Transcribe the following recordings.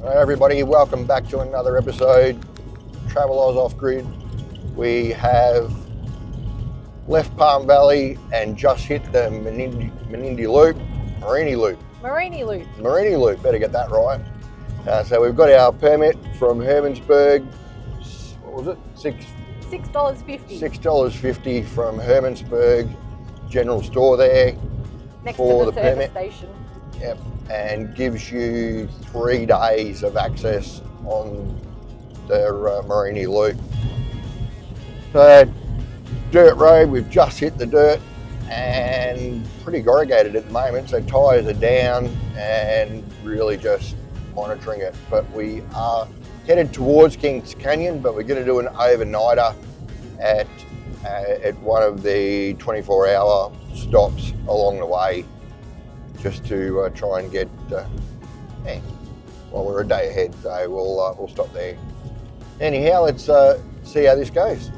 Hi everybody, welcome back to another episode, Travel Oz Off Grid. We have left Palm Valley and just hit the Mereenie Loop, better get that right. So we've got our permit from Hermansburg, what was it? $6.50. $6.50 from Hermansburg General Store there. Next for to the permit. service station. Yep, and gives you 3 days of access on the Mereenie Loop. So, dirt road, we've just hit the dirt and pretty corrugated at the moment, so tyres are down and really just monitoring it. But we are headed towards Kings Canyon, but we're going to do an overnighter at one of the 24-hour stops along the way, just to try and get, well, we're a day ahead, so we'll stop there. Anyhow, let's see how this goes.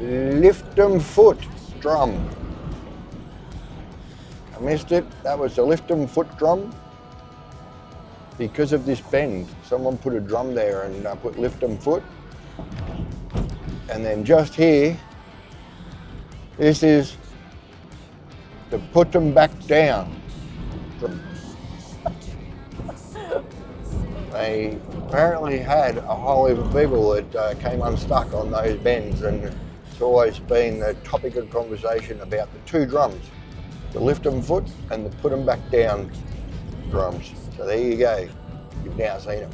Lift 'em foot drum. I missed it. That was the lift 'em foot drum. Because of this bend, someone put a drum there and put lift 'em foot. And then just here, this is the put 'em back down. They apparently had a whole heap of people that came unstuck on those bends, and it's always been the topic of conversation about the 2 drums, the lift 'em foot and the put 'em back down drums. So there you go, you've now seen them.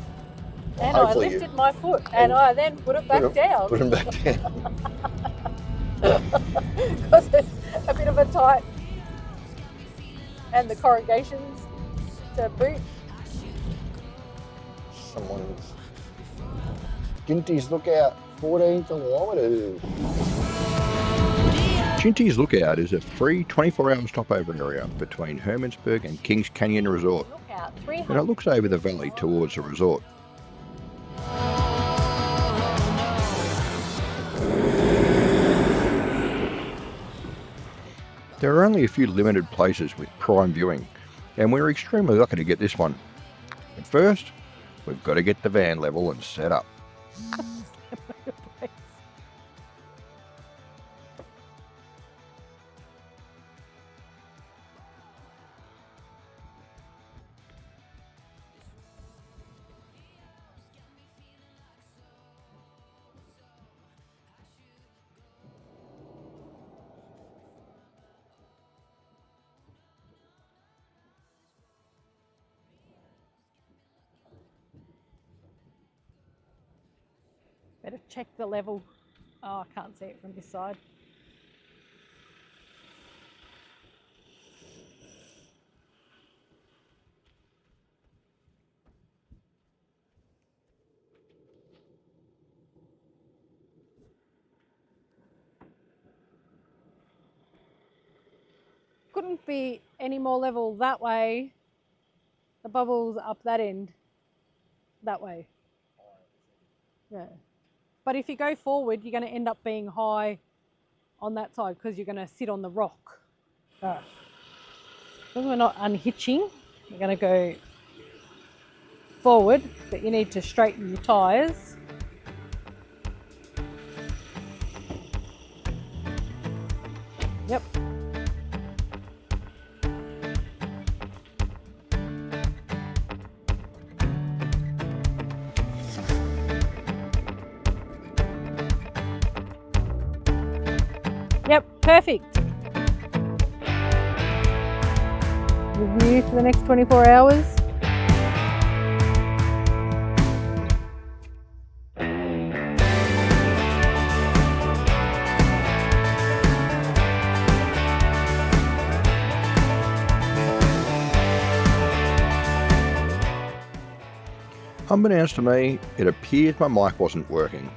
And I lifted my foot and I then put it back down. Put them back down. Because it's a bit of a tight, and the corrugations to boot. Someone's Ginty's Lookout, 14 kilometres. Ginty's Lookout is a free 24-hour stopover area between Hermansburg and Kings Canyon Resort, and it looks over the valley towards the resort. There are only a few limited places with prime viewing, and we're extremely lucky to get this one. But first, we've got to get the van level and set up. Better check the level. Oh, I can't see it from this side. Couldn't be any more level that way. The bubble's up that end, that way. Yeah. But if you go forward, you're going to end up being high on that side because you're going to sit on the rock. Because we're not unhitching, we're going to go forward, but you need to straighten your tyres. Yep. Yep, perfect. Review for the next 24 hours. Unbeknownst to me, it appears my mic wasn't working.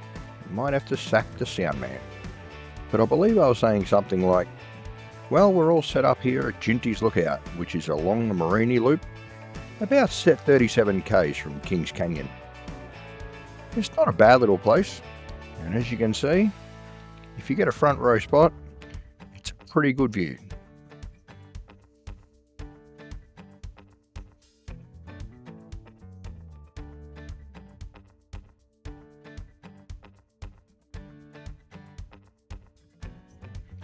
Might have to sack the sound man. But I believe I was saying something like, well, we're all set up here at Ginty's Lookout, which is along the Mereenie Loop, about 37 k's from Kings Canyon. It's not a bad little place, and as you can see, if you get a front row spot, it's a pretty good view.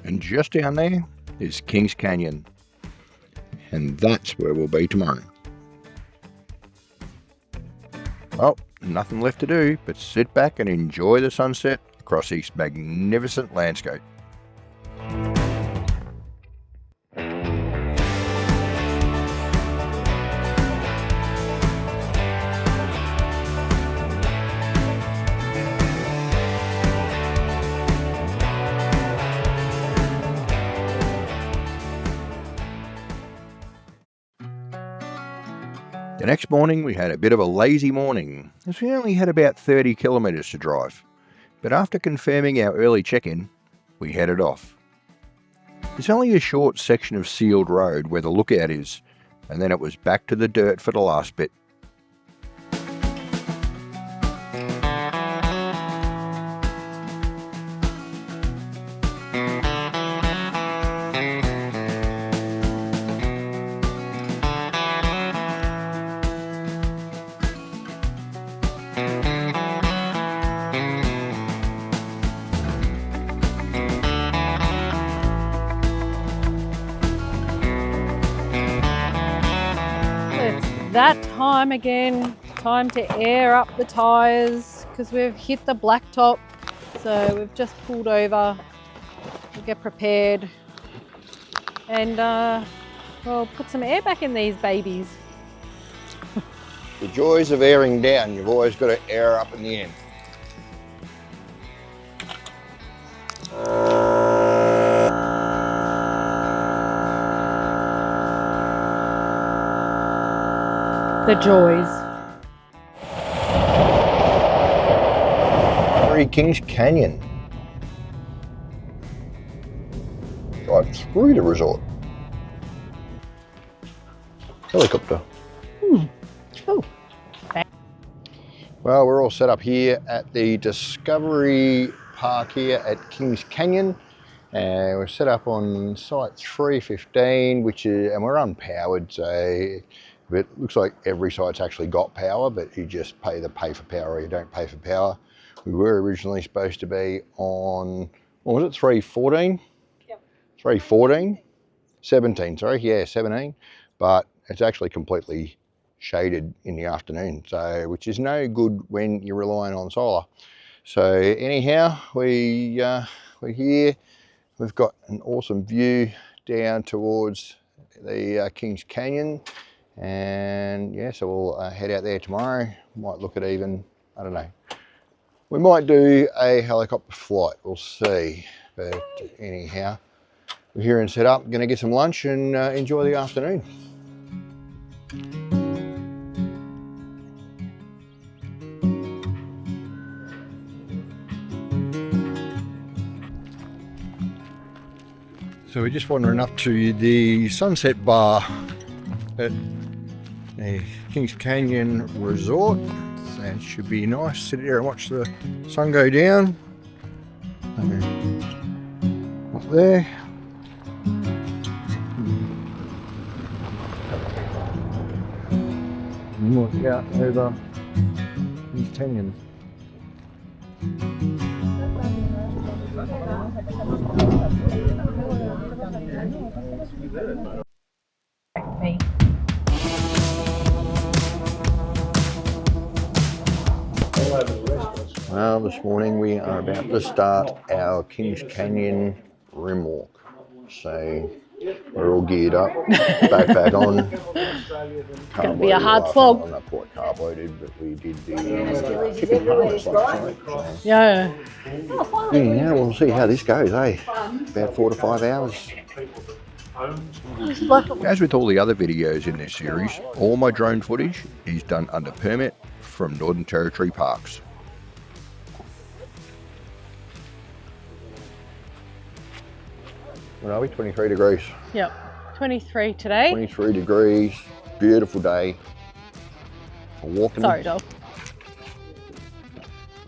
And just down there is Kings Canyon, and that's where we'll be tomorrow. Well, nothing left to do but sit back and enjoy the sunset across this magnificent landscape. The next morning we had a bit of a lazy morning, as we only had about 30 kilometres to drive, but after confirming our early check-in, we headed off. There's only a short section of sealed road where the lookout is, and then it was back to the dirt for the last bit. That time again, time to air up the tyres because we've hit the blacktop. So we've just pulled over to get prepared and we'll put some air back in these babies. The joys of airing down, you've always got to air up in the end. The joys. Kings Canyon. Drive through the resort. Helicopter. Oh. Well, we're all set up here at the Discovery Park here at Kings Canyon. And we're set up on site 315, and we're unpowered, so it looks like every site's actually got power, but you just pay for power or you don't pay for power. We were originally supposed to be on, what was it, 314? Yep. 314? 17, sorry, yeah, 17. But it's actually completely shaded in the afternoon, so which is no good when you're relying on solar. So anyhow, we're here. We've got an awesome view down towards the Kings Canyon. And yeah, so we'll head out there tomorrow. Might look at even, I don't know, we might do a helicopter flight, we'll see. But anyhow, we're here and set up, gonna get some lunch and enjoy the afternoon. So we're just wandering up to the sunset bar at the Kings Canyon Resort. So it should be nice, sit there and watch the sun go down. Up there. And look out over Kings Canyon. Me. Well, this morning we are about to start our Kings Canyon rim walk. So we're all geared up, backpack on. It's going to be a hard slog. I'm not quite carb loaded, but we did the chicken harvest last night. So. Yeah. Yeah, we'll see how this goes, eh? About 4 to 5 hours. As with all the other videos in this series, all my drone footage is done under permit, from Northern Territory Parks. What are we, 23 degrees? Yep, 23 today. 23 degrees, beautiful day for walking. Sorry, dog.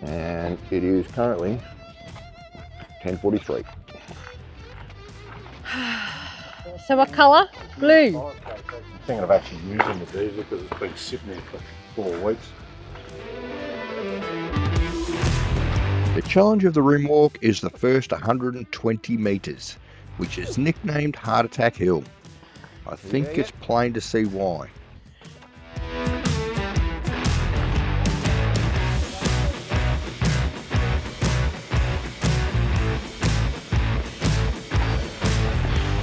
And it is currently 10:43. So what colour? Blue. I'm thinking of actually using the diesel because it's been sitting there for 4 weeks. The challenge of the rim walk is the first 120 metres, which is nicknamed Heart Attack Hill. I think it's plain to see why.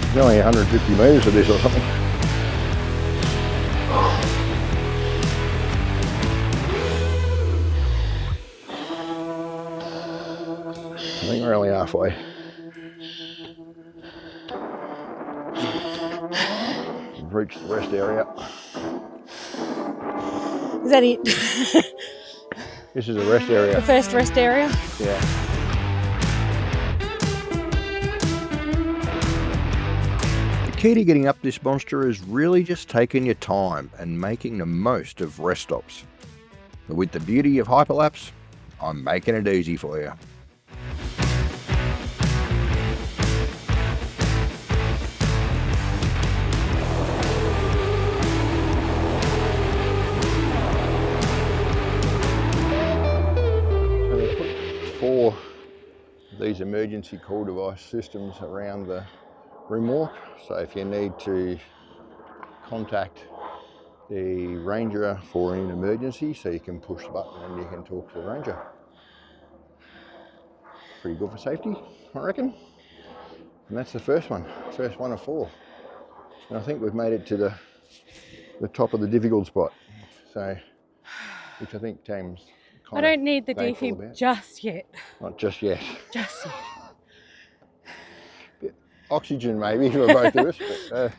It's only 150 metres of this or something. I think we're only halfway. We've reached the rest area. Is that it? This is the rest area. The first rest area? Yeah. The key to getting up this monster is really just taking your time and making the most of rest stops. But with the beauty of hyperlapse, I'm making it easy for you. So they put 4 of these emergency call device systems around the rim walk. So if you need to contact the ranger for an emergency, so you can push the button and you can talk to the ranger. Pretty good for safety, I reckon. And that's the first one of 4. And I think we've made it to the top of the difficult spot. So, which I think Tam's I don't need the defib just yet. Not just yet. Just yet. Bit oxygen maybe for both of us. But,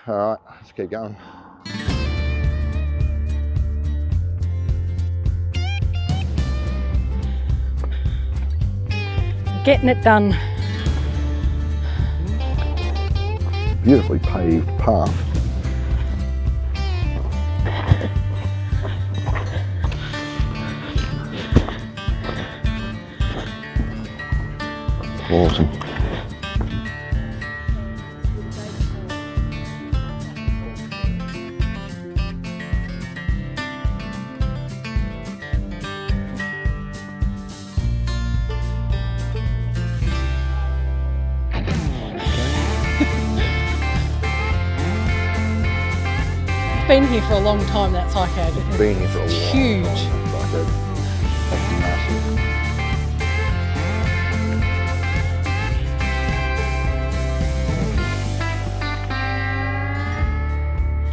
all right, let's keep going. Getting it done. Beautifully paved path. Awesome. Been here for a long time, that psych ad. It's been here for a while. Huge. Like that's massive.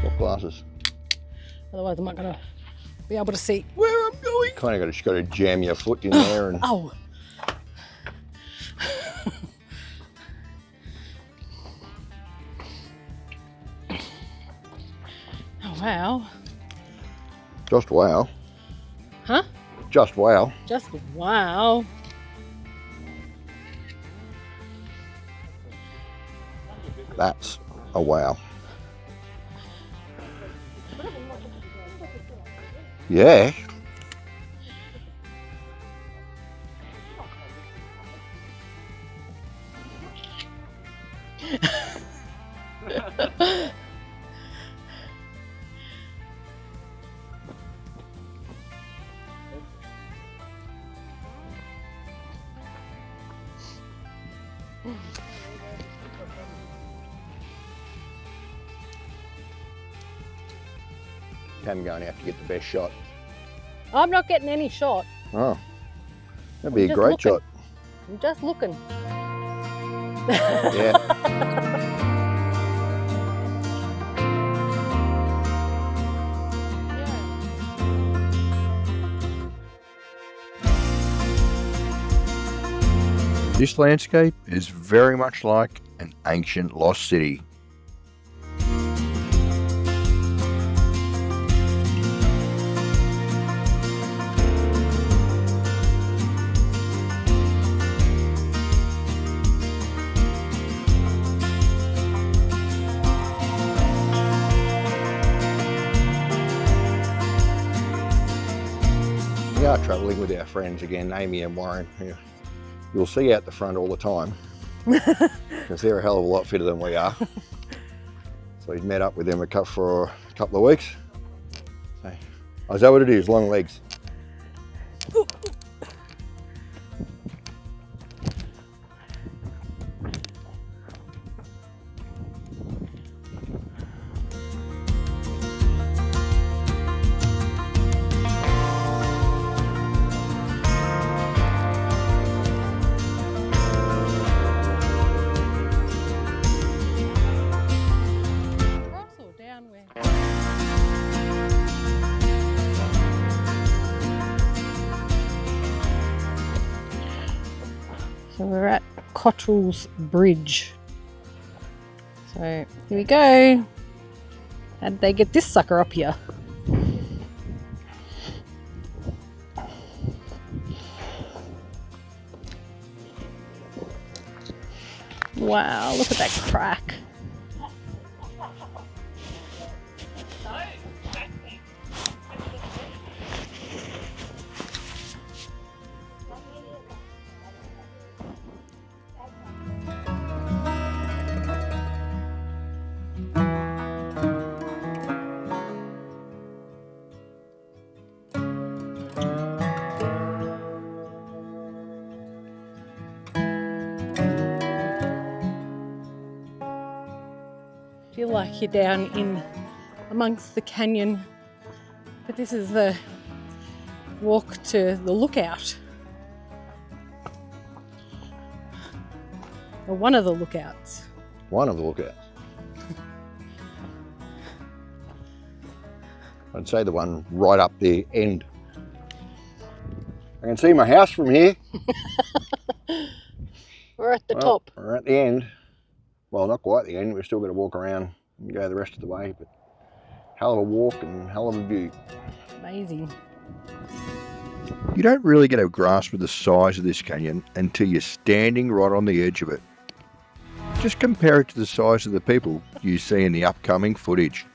Got glasses. Otherwise I'm not going to be able to see where I'm going. Kind of just got to jam your foot in there and. Oh. Oh, wow. Just wow. Huh? Just wow. Just wow. That's a wow. Yeah. I'm going to have to get the best shot. I'm not getting any shot. Oh, that'd be a just great looking. shot. I'm just looking. Yeah. This landscape is very much like an ancient lost city. are travelling with our friends again, Amy and Warren, who you'll see out the front all the time because they're a hell of a lot fitter than we are. So he's met up with them for a couple of weeks. So, oh, is that what it is? Long legs? So we're at Cottrell's Bridge. So here we go. How did they get this sucker up here? Wow, look at that crack. Feel like you're down in amongst the canyon, but this is the walk to the lookout, or one of the lookouts. One of the lookouts. I'd say the one right up the end. I can see my house from here. We're at the top. We're at the end. Well, not quite the end. We're still going to walk around and go the rest of the way, but hell of a walk and hell of a view. Amazing. You don't really get a grasp of the size of this canyon until you're standing right on the edge of it. Just compare it to the size of the people you see in the upcoming footage.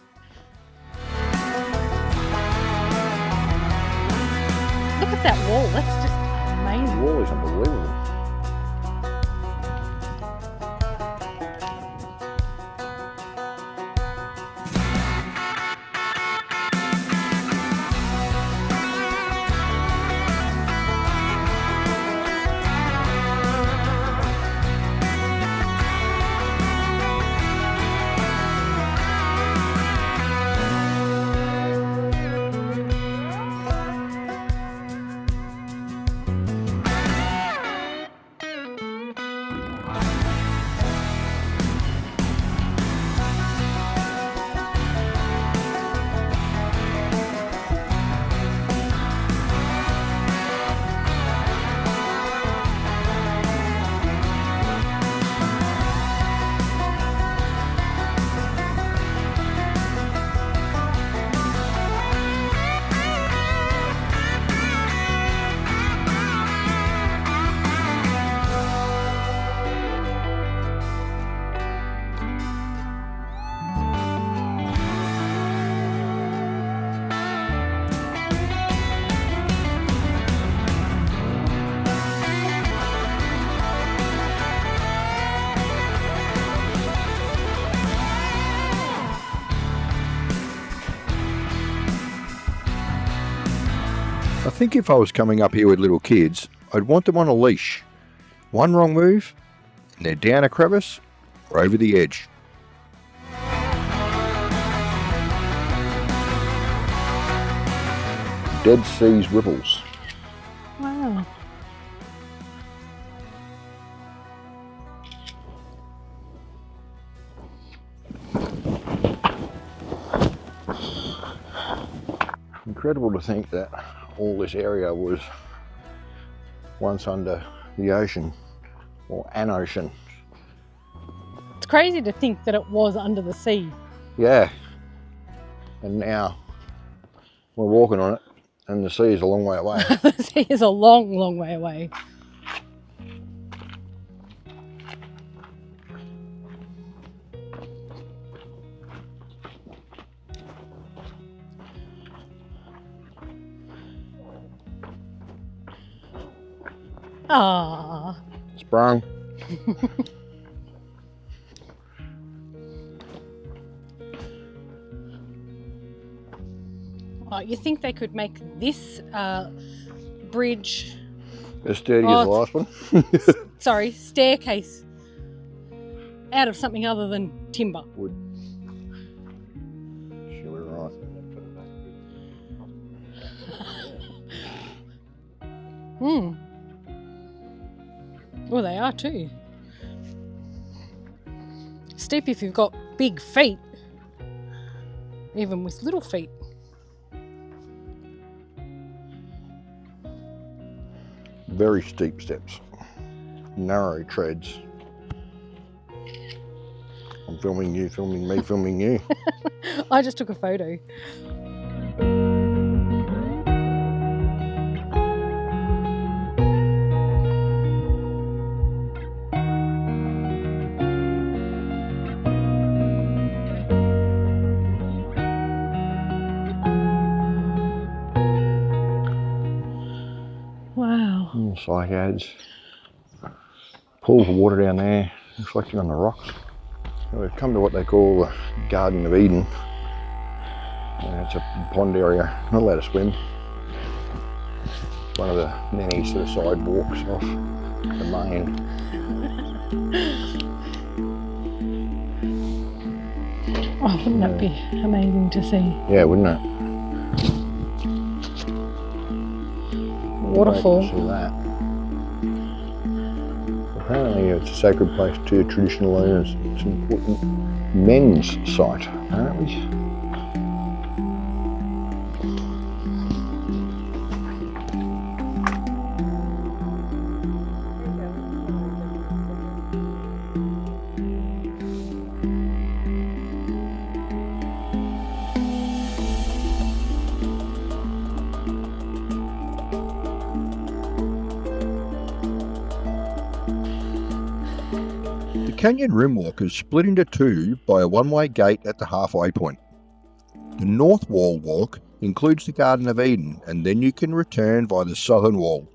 Look at that wall. That's just amazing. The wall is unbelievable. I think if I was coming up here with little kids, I'd want them on a leash. One wrong move, and they're down a crevice or over the edge. Dead Sea's ripples. Wow. Incredible to think that all this area was once under the ocean, or an ocean. It's crazy to think that it was under the sea. Yeah. And now we're walking on it and the sea is a long way away. The sea is a long, long way away. Ah. Sprung. Oh, you think they could make this bridge, As sturdy as the last one. sorry, staircase out of something other than timber? Wood. Sure, we're right. Hmm. Well, they are too. Steep if you've got big feet, even with little feet. Very steep steps. Narrow treads. I'm filming you, filming me, filming you. I just took a photo. Wow. Psych ads. Pool of water down there, reflecting on the rocks. We've come to what they call the Garden of Eden. It's a pond area, not allowed to swim. It's one of the many sort of sidewalks off the main. Oh, wouldn't that be amazing to see? Yeah, wouldn't it? Waterfall. Great to see that. Apparently it's a sacred place to traditional owners. It's an important men's site, apparently. The canyon rim walk is split into two by a one-way gate at the halfway point. The north wall walk includes the Garden of Eden, and then you can return via the southern wall.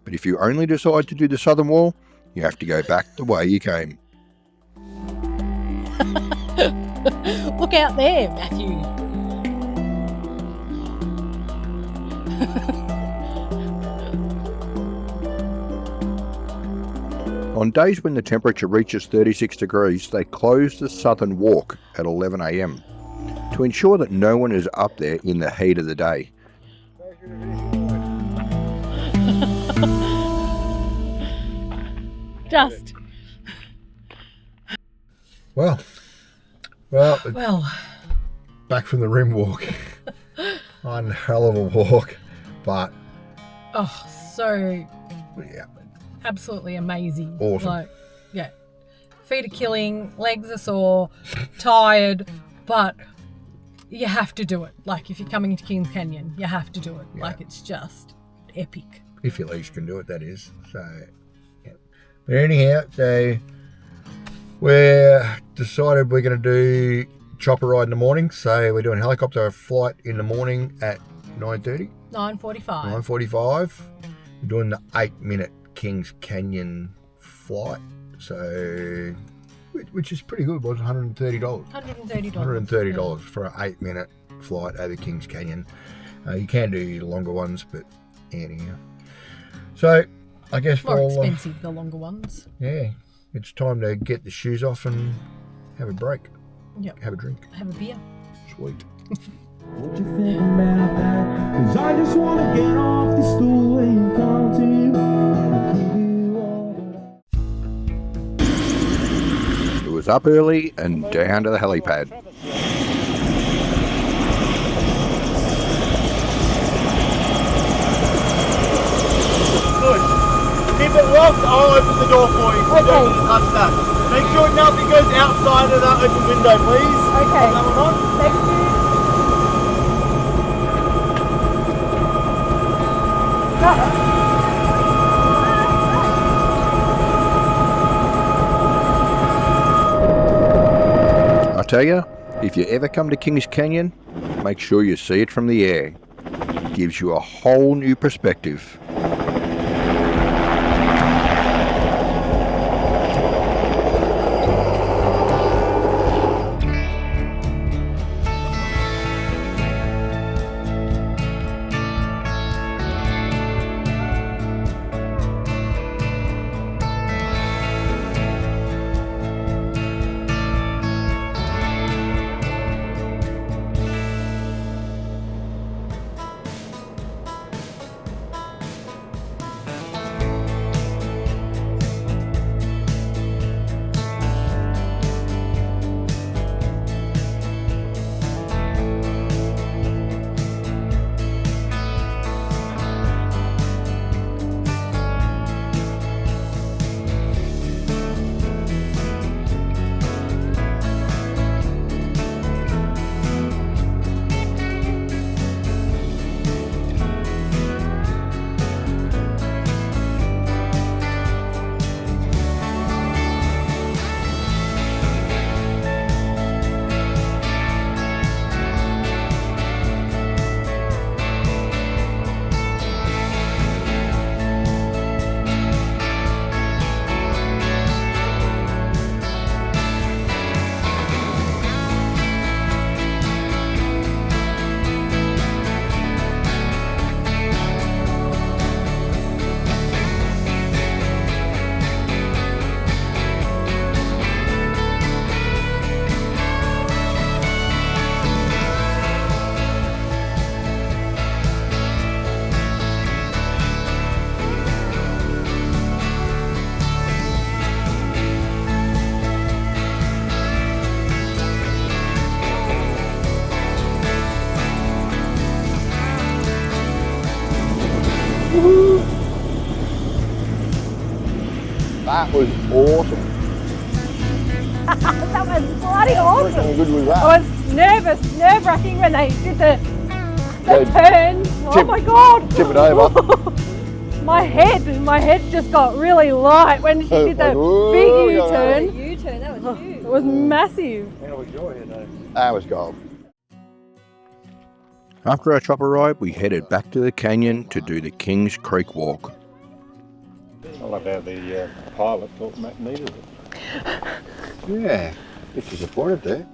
But if you only decide to do the southern wall, you have to go back the way you came. Look out there, Matthew. On days when the temperature reaches 36 degrees, they close the southern walk at 11 a.m. to ensure that no one is up there in the heat of the day. Just. Well, back from the rim walk. One hell of a walk, but Oh, so yeah, absolutely amazing. Awesome. Like, yeah. Feet are killing, legs are sore, tired, but you have to do it. Like, if you're coming into Kings Canyon, you have to do it. Yeah. Like, it's just epic. if your legs can do it, that is. So, yeah. But anyhow, so we're decided we're going to do chopper ride in the morning. So we're doing helicopter flight in the morning at 9:30. 9:45. 9:45. We're doing the 8-minute Kings Canyon flight. So, which is pretty good. Was $130. $130. $130 for an 8-minute flight over Kings Canyon. You can do longer ones, but anyhow. So, I guess More we'll, expensive, the longer ones. yeah, it's time to get the shoes off and have a break. Yep. Have a drink. Have a beer. Sweet. What you think about that? 'Cause I just wanna get off the stool and come to you and give you all that It was up early and down to the helipad. Good. Keep it locked, I'll open the door for you. You don't need to touch that. Make sure nothing goes outside of that open window, please. Okay. Put that one on. Thank you. I tell you, if you ever come to Kings Canyon, make sure you see it from the air. It gives you a whole new perspective. That was awesome. That was bloody How awesome. good was that? I was nerve-wracking when they did the Yeah, turns. Oh tip- my god! tip it over. my head just got really light when she did that Whoa, big yeah. U-turn. U-turn, that was huge. It was massive. That was gold. After our chopper ride, we headed back to the canyon to do the Kings Creek walk. I love how the pilot thought Matt needed it. Yeah, bit disappointed there.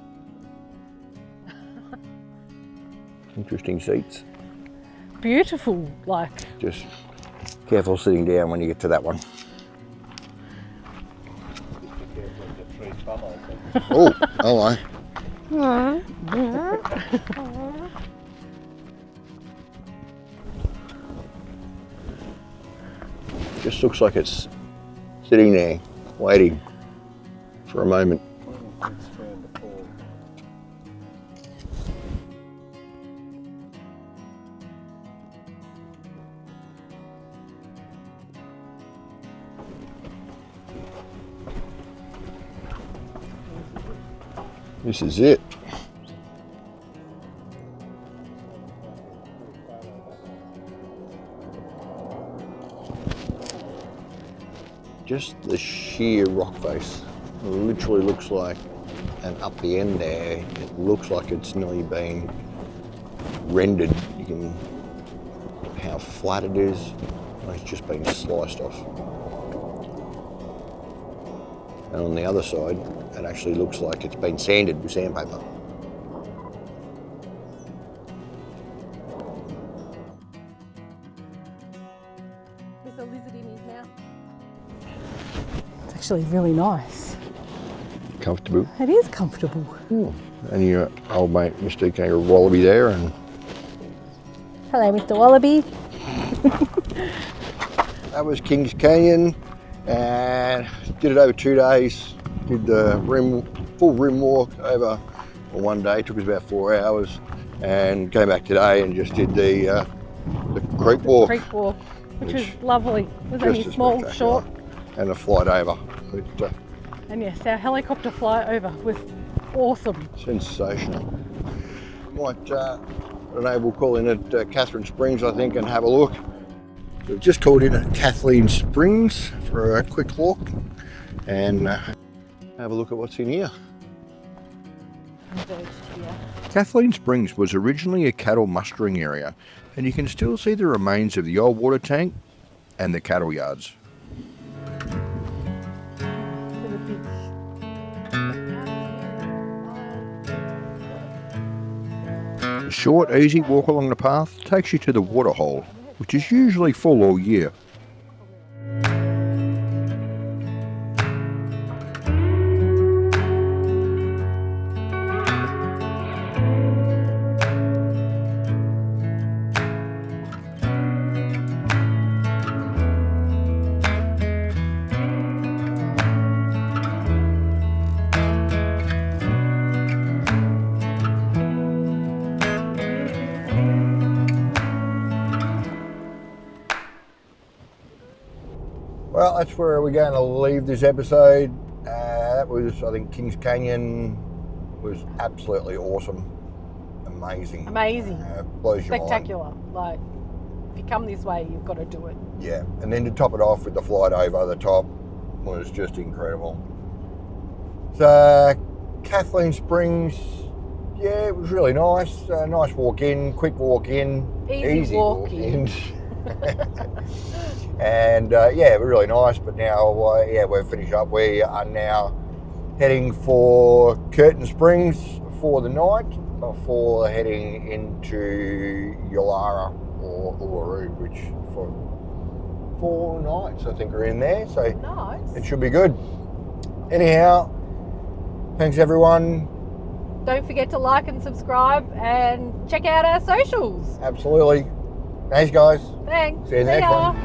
Interesting seats. Beautiful, like. Just careful sitting down when you get to that one. Oh, hello. Just looks like it's sitting there, waiting for a moment. This is it. Just the sheer rock face. It literally looks like, and up the end there, it looks like it's nearly been rendered. You can, how flat it is. It's just been sliced off. And on the other side, it actually looks like it's been sanded with sandpaper. There's a lizard in his mouth. It's actually really nice. Comfortable. It is comfortable. And your old mate, Mr. Kangaroo Wallaby there, and Hello, Mr. Wallaby. that was Kings Canyon, and did it over 2 days. Did the full rim walk over one day. Took us about 4 hours, and came back today and just did the creek walk. Creek walk, which was Which lovely. It was just only as small, spectacular. short, and a flight over. But, and yes, our helicopter flight over was awesome. sensational. Might, Renee will call in at Catherine Springs, I think, and have a look. We've just called in at Kathleen Springs for a quick walk and have a look at what's in here. Kathleen Springs was originally a cattle mustering area, and you can still see the remains of the old water tank and the cattle yards. A short, easy walk along the path takes you to the waterhole, which is usually full all year. Well, that's where we're going to leave this episode. That was, I think, Kings Canyon was absolutely awesome. Amazing. Amazing. Blows your mind. Spectacular. Like, if you come this way, you've got to do it. Yeah, and then to top it off with the flight over the top was just incredible. So, Kathleen Springs, yeah, it was really nice. Nice walk in, quick walk in, Easy walk in. And yeah, really nice. But now, yeah, we're finished up. We are now heading for Curtin Springs for the night before heading into Yulara or Uluru, which for 4 nights I think are in there. So Nice. it should be good. Anyhow, thanks everyone. Don't forget to like and subscribe and check out our socials. Absolutely. Thanks guys. Thanks. See you next ya. one.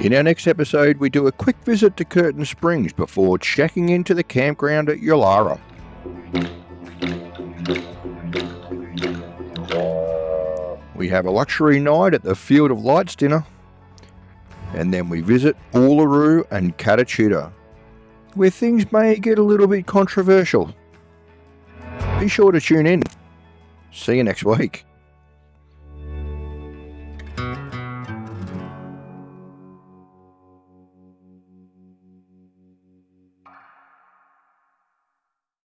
In our next episode, we do a quick visit to Curtin Springs before checking into the campground at Yulara. We have a luxury night at the Field of Lights dinner, and then we visit Uluru and Katachuta, where things may get a little bit controversial. Be sure to tune in. See you next week.